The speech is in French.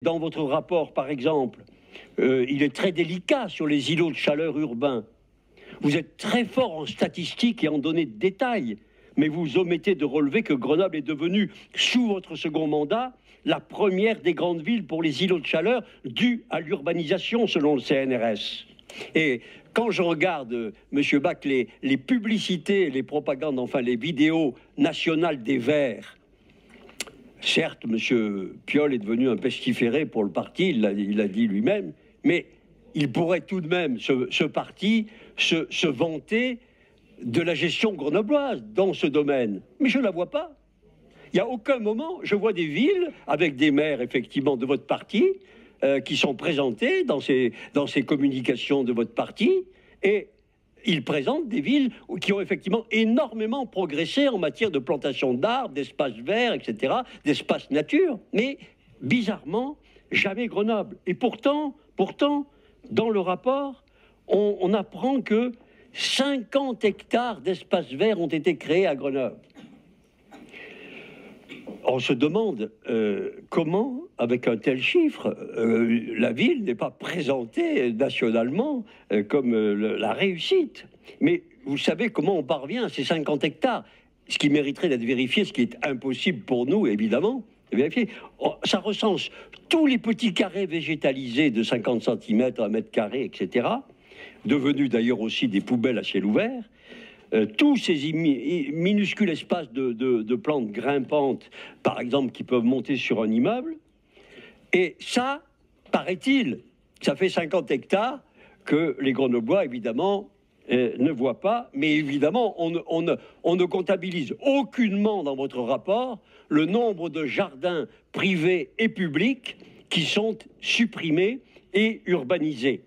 Dans votre rapport, par exemple, il est très délicat sur les îlots de chaleur urbains. Vous êtes très fort en statistiques et en données de détail, mais vous omettez de relever que Grenoble est devenue, sous votre second mandat, la première des grandes villes pour les îlots de chaleur due à l'urbanisation, selon le CNRS. Et quand je regarde, Monsieur Bach, les publicités, les propagandes, enfin les vidéos nationales des Verts, certes, M. Piolle est devenu un pestiféré pour le parti, il l'a dit lui-même, mais il pourrait tout de même, ce parti, se vanter de la gestion grenobloise dans ce domaine. Mais je ne la vois pas. Il n'y a aucun moment, je vois des villes avec des maires, effectivement, de votre parti, qui sont présentés dans ces communications de votre parti, et ils présentent des villes qui ont effectivement énormément progressé en matière de plantation d'arbres, d'espaces verts, etc., d'espaces nature. Mais, bizarrement, jamais Grenoble. Et pourtant, dans le rapport, on apprend que 50 hectares d'espaces verts ont été créés à Grenoble. On se demande comment, avec un tel chiffre, la ville n'est pas présentée nationalement comme la réussite. Mais vous savez comment on parvient à ces 50 hectares, ce qui mériterait d'être vérifié, ce qui est impossible pour nous, évidemment, de vérifier. Ça recense tous les petits carrés végétalisés de 50 cm à 1 mètre carré, etc., devenus d'ailleurs aussi des poubelles à ciel ouvert. Tous ces minuscules espaces de plantes grimpantes, par exemple, qui peuvent monter sur un immeuble. Et ça, paraît-il, ça fait 50 hectares que les Grenoblois, évidemment, ne voient pas. Mais évidemment, on ne comptabilise aucunement dans votre rapport le nombre de jardins privés et publics qui sont supprimés et urbanisés.